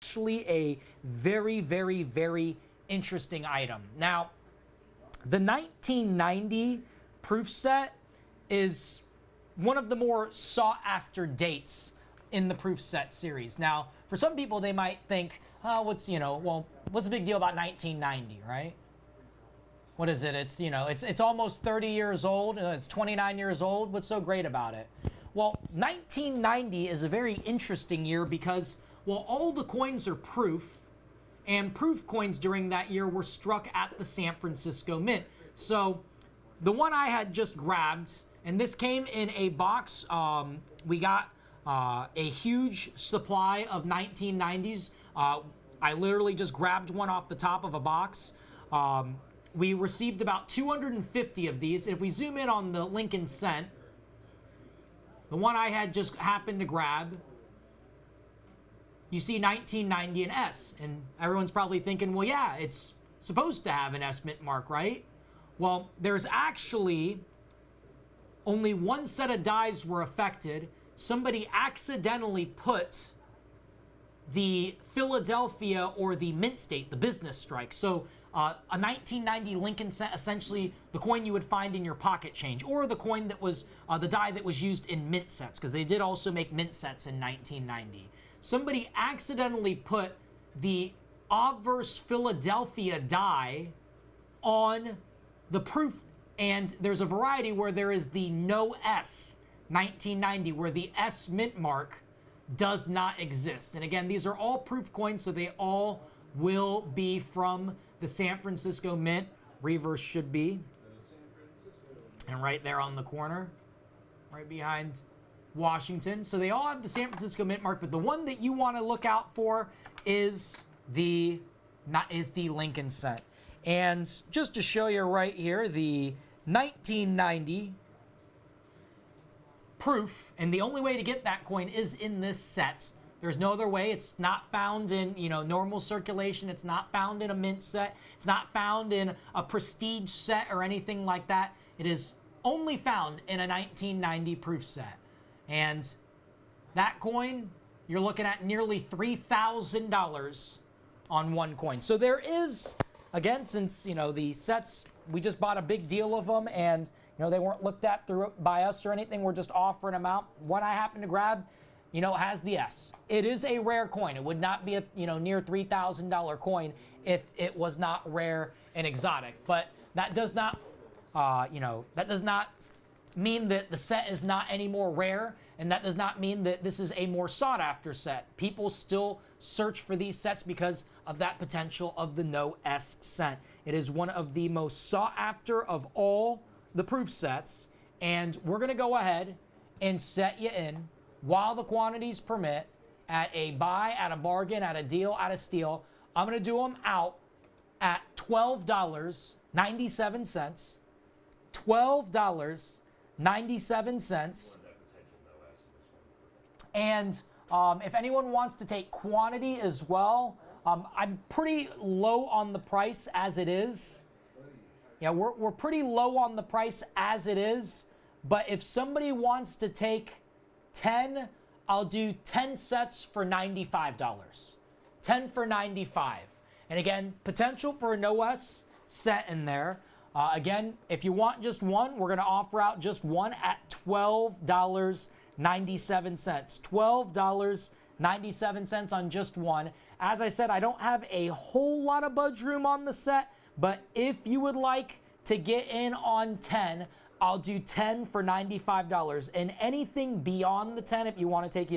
actually a very, very, very interesting item. Now, the 1990 proof set is one of the more sought after dates in the proof set series. Now, for some people, they might think, oh, what's the big deal about 1990, right? What is it? It's almost 30 years old. It's 29 years old. What's so great about it? Well, 1990 is a very interesting year because, well, all the coins are proof, and proof coins during that year were struck at the San Francisco Mint. So the one I had just grabbed, and this came in a box. We got a huge supply of 1990s. I literally just grabbed one off the top of a box. We received about 250 of these. If we zoom in on the Lincoln Cent, the one I had just happened to grab, you see 1990 and S. And everyone's probably thinking, well, yeah, it's supposed to have an S mint mark, right? Well, there's actually only one set of dies were affected. Somebody accidentally put the Philadelphia or the mint state, the business strike. So a 1990 Lincoln Cent, essentially the coin you would find in your pocket change, or the coin that was the die that was used in mint sets, because they did also make mint sets in 1990. Somebody accidentally put the obverse Philadelphia die on the proof, and there's a variety where there is the no S 1990, where the S mint mark does not exist. And again, these are all proof coins, so they all will be from the San Francisco Mint. Reverse should be. And right there on the corner, right behind Washington. So they all have the San Francisco Mint mark, but the one that you want to look out for is the Lincoln Cent. And just to show you right here, the 1990 proof, and the only way to get that coin is in this set. There's no other way. It's not found in, normal circulation. It's not found in a mint set. It's not found in a prestige set or anything like that. It is only found in a 1990 proof set. And that coin, you're looking at nearly $3,000 on one coin. So there is, again, since, the sets, we just bought a big deal of them, and, they weren't looked at by us or anything. We're just offering them out. One I happen to grab, has the S. It is a rare coin. It would not be a, near $3,000 coin if it was not rare and exotic. But that does not, that does not mean that the set is not any more rare, and that does not mean that this is a more sought after set. People still search for these sets because of that potential of the no S cent. It is one of the most sought after of all the proof sets, and we're going to go ahead and set you in while the quantities permit at a buy, at a bargain, at a deal, at a steal. I'm going to do them out at $12.97. $12.97. And if anyone wants to take quantity as well, I'm pretty low on the price as it is. Yeah, we're pretty low on the price as it is. But if somebody wants to take 10, I'll do 10 sets for $95. 10 for $95. And again, potential for a no S set in there. Again, if you want just one, we're going to offer out just one at $12.97. $12.97 on just one. As I said, I don't have a whole lot of budge room on the set, but if you would like to get in on 10, I'll do 10 for $95. And anything beyond the 10, if you want to take,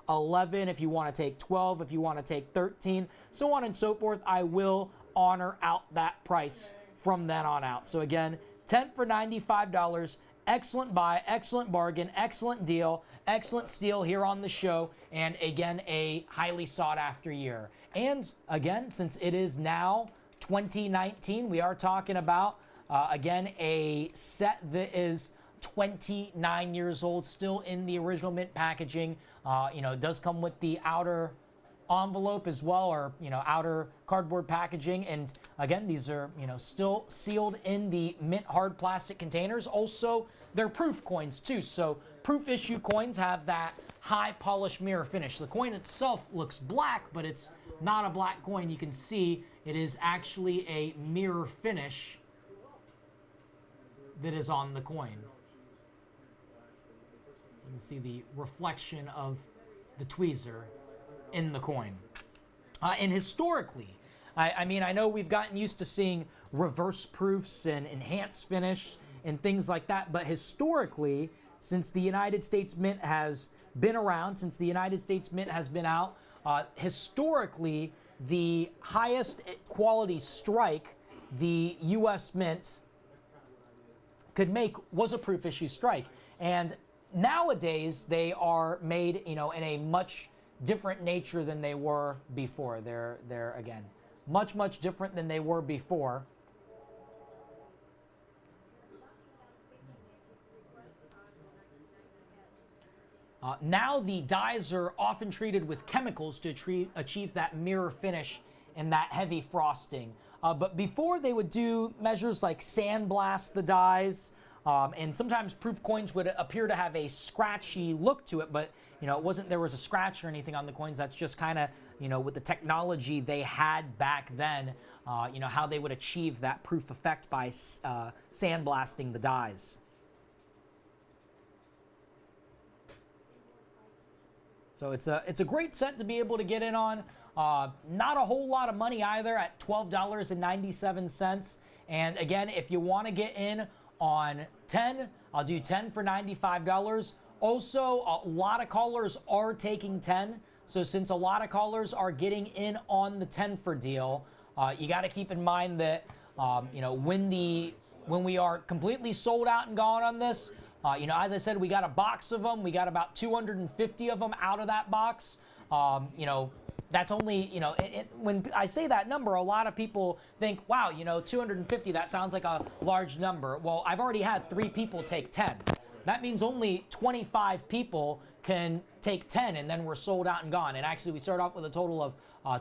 11, if you want to take 12, if you want to take 13, so on and so forth, I will honor out that price from then on out. So again, 10 for $95. Excellent buy, excellent bargain, excellent deal, excellent steal here on the show. And again, a highly sought after year. And again, since it is now 2019, we are talking about, again, a set that is 29 years old, still in the original mint packaging. It does come with the outer envelope as well, or outer cardboard packaging. And again, these are still sealed in the mint hard plastic containers. Also, they're proof coins too. So proof issue coins have that high polished mirror finish. The coin itself looks black, but it's not a black coin. You can see it is actually a mirror finish that is on the coin. You can see the reflection of the tweezer in the coin. And historically, I mean, I know we've gotten used to seeing reverse proofs and enhanced finish and things like that, but historically, since the United States Mint has been around, since the United States Mint has been out, historically, the highest quality strike the U.S. Mint could make was a proof issue strike. And nowadays, they are made, you know, in a much different nature than they were before. They're again, much different than they were before. Now the dies are often treated with chemicals to achieve that mirror finish and that heavy frosting. But before, they would do measures like sandblast the dies, and sometimes proof coins would appear to have a scratchy look to it, but you know, it wasn't there was a scratch or anything on the coins. That's just kind of, you know, with the technology they had back then, you know, how they would achieve that proof effect by sandblasting the dies. So it's a great set to be able to get in on. Not a whole lot of money either at $12.97. And again, if you want to get in on 10, I'll do 10 for $95. Also, a lot of callers are taking 10. So since a lot of callers are getting in on the 10 for deal, you got to keep in mind that you know, when we are completely sold out and gone on this, you know, as I said, we got a box of them. We got about 250 of them out of that box. You know, that's only, you know, when I say that number, a lot of people think, wow, you know, 250, that sounds like a large number. Well, I've already had 3 people take 10. That means only 25 people can take 10, and then we're sold out and gone. And actually, we start off with a total of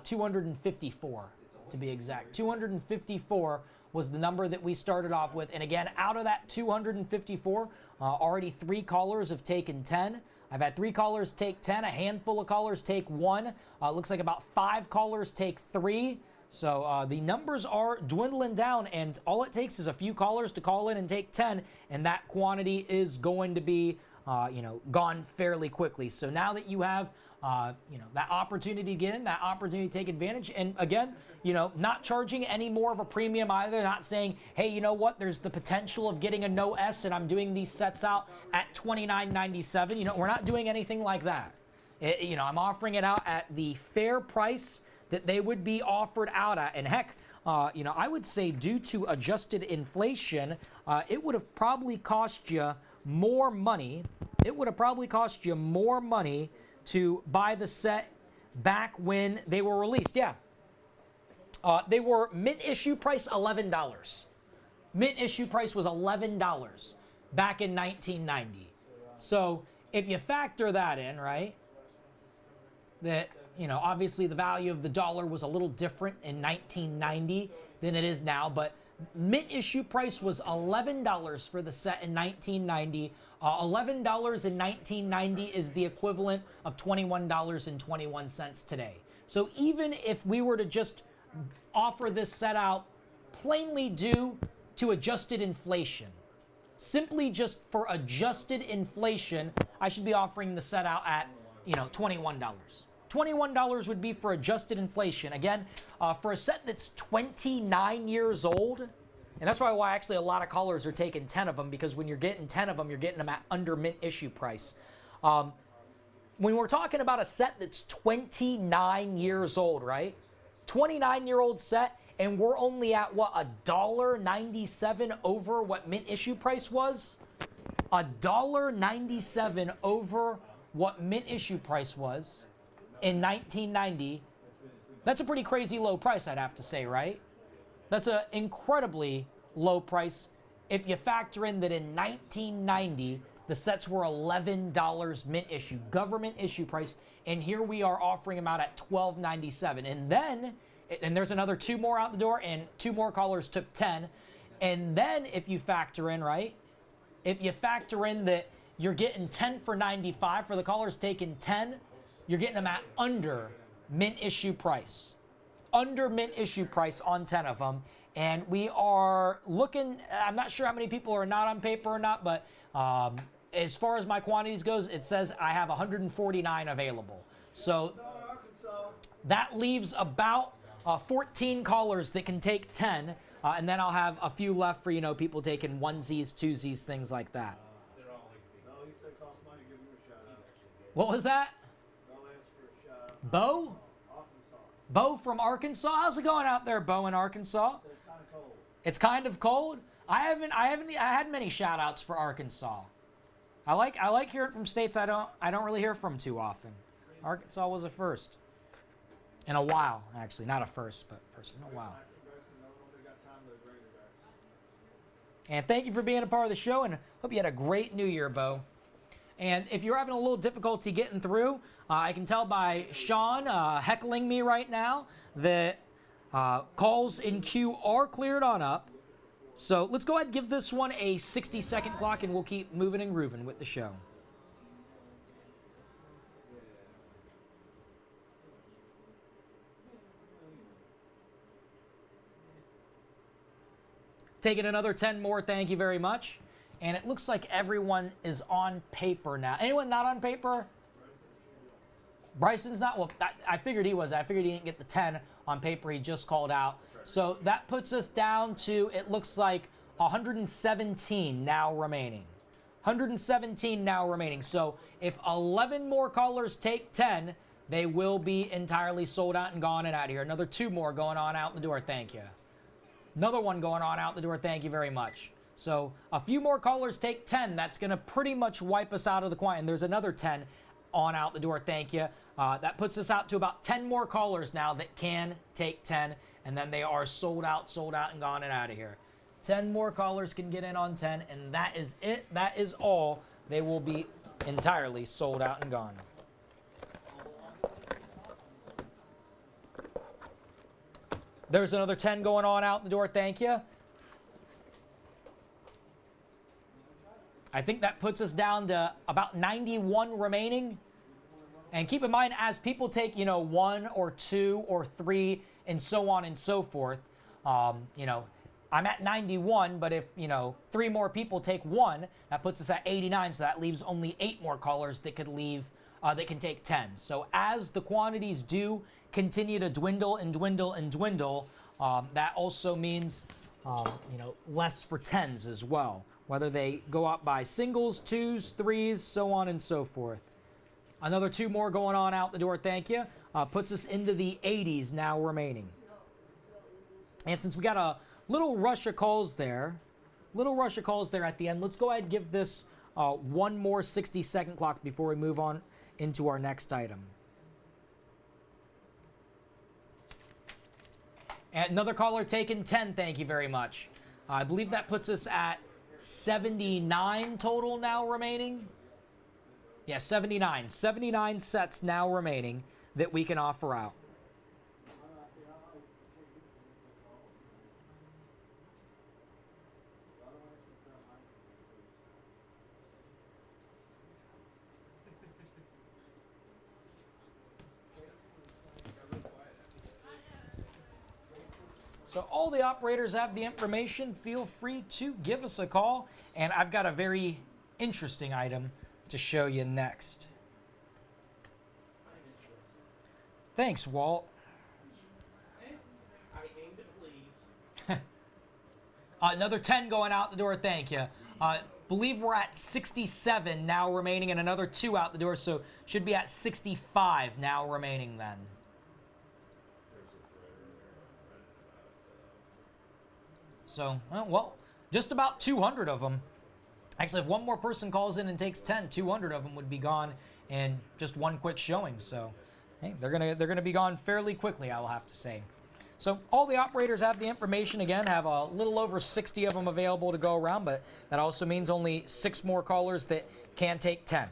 254, to be exact. 254 was the number that we started off with. And again, out of that 254, already 3 callers have taken 10. I've had 3 callers take 10, a handful of callers take 1. Looks like about 5 callers take 3. So the numbers are dwindling down, and all it takes is a few callers to call in and take 10, and that quantity is going to be, you know, gone fairly quickly. So now that you have, you know, that opportunity to get in, that opportunity to take advantage, and again, you know, not charging any more of a premium either, not saying, hey, you know what, there's the potential of getting a no S, and I'm doing these sets out at $29.97. You know, we're not doing anything like that. You know, I'm offering it out at the fair price that they would be offered out at. And heck, you know, I would say due to adjusted inflation, it would have probably cost you more money. It would have probably cost you more money to buy the set back when they were released. Yeah. They were mint issue price $11. Mint issue price was $11 back in 1990. So if you factor that in, right, that, you know, obviously the value of the dollar was a little different in 1990 than it is now, but mint issue price was $11 for the set in 1990. $11 in 1990 is the equivalent of $21.21 today. So even if we were to just offer this set out plainly due to adjusted inflation, simply just for adjusted inflation, I should be offering the set out at, you know, $21. $21 would be for adjusted inflation. Again, for a set that's 29 years old, and that's probably why actually a lot of callers are taking 10 of them, because when you're getting 10 of them, you're getting them at under mint issue price. When we're talking about a set that's 29 years old, right? 29-year-old set, and we're only at, what, $1.97 over what mint issue price was? $1.97 over what mint issue price was in 1990. That's a pretty crazy low price, I'd have to say, right? That's an incredibly low price if you factor in that in 1990, the sets were $11 mint issue, government issue price, and here we are offering them out at $12.97. And there's another 2 more out the door, and 2 more callers took 10. And then if you factor in, right, if you factor in that you're getting 10 for 95. For the callers taking 10, you're getting them at under mint issue price. Under mint issue price on 10 of them. And we are looking, I'm not sure how many people are not on paper or not, but as far as my quantities goes, it says I have 149 available. So that leaves about 14 callers that can take 10, and then I'll have a few left for, you know, people taking onesies, twosies, things like that. What was that? Bo? Bo from Arkansas? How's it going out there, Bo in Arkansas? It's kind of cold. I haven't had many shout outs for Arkansas. I like hearing from states I don't really hear from too often. Arkansas was a first. In a while, actually. Not a first, but first in a while. And thank you for being a part of the show, and hope you had a great New Year, Bo. And if you're having a little difficulty getting through, I can tell by Sean heckling me right now that calls in queue are cleared on up. So let's go ahead and give this one a 60-second clock, and we'll keep moving and grooving with the show. Taking another 10 more, thank you very much. And it looks like everyone is on paper now. Anyone not on paper? Bryson's not? Well, I figured he was. I figured he didn't get the 10 on paper. He just called out. So that puts us down to, it looks like, 117 now remaining. 117 now remaining. So if 11 more callers take 10, they will be entirely sold out and gone and out of here. Another 2 more going on out the door. Thank you. Another one going on out the door. Thank you very much. So a few more callers take 10. That's going to pretty much wipe us out of the quiet. And there's another 10 on out the door. Thank you. That puts us out to about 10 more callers now that can take 10. And then they are sold out, and gone and out of here. 10 more callers can get in on 10. And that is it. That is all. They will be entirely sold out and gone. There's another 10 going on out the door. Thank you. I think that puts us down to about 91 remaining. And keep in mind, as people take, 1 or 2 or 3 and so on and so forth, I'm at 91, but if, 3 more people take 1, that puts us at 89. So that leaves only 8 more callers that could leave, that can take 10. So as the quantities do continue to dwindle and dwindle and dwindle, that also means, less for 10s as well. Whether they go up by singles, 2s, 3s, so on and so forth. Another 2 more going on out the door, thank you. Puts us into the 80s now remaining. And since we got a little rush of calls there at the end, let's go ahead and give this one more 60-second clock before we move on into our next item. And another caller taking 10, thank you very much. I believe that puts us at 79 total now remaining. Yeah, 79. 79 sets now remaining that we can offer out. So all the operators have the information. Feel free to give us a call. And I've got a very interesting item to show you next. Thanks, Walt. Another 10 going out the door, thank you. Believe we're at 67 now remaining and another 2 out the door, so should be at 65 now remaining then. So, well, just about 200 of them. Actually, if one more person calls in and takes 10, 200 of them would be gone in just one quick showing. So, hey, they're gonna be gone fairly quickly, I will have to say. So, all the operators have the information. Again, have a little over 60 of them available to go around, but that also means only 6 more callers that can take 10.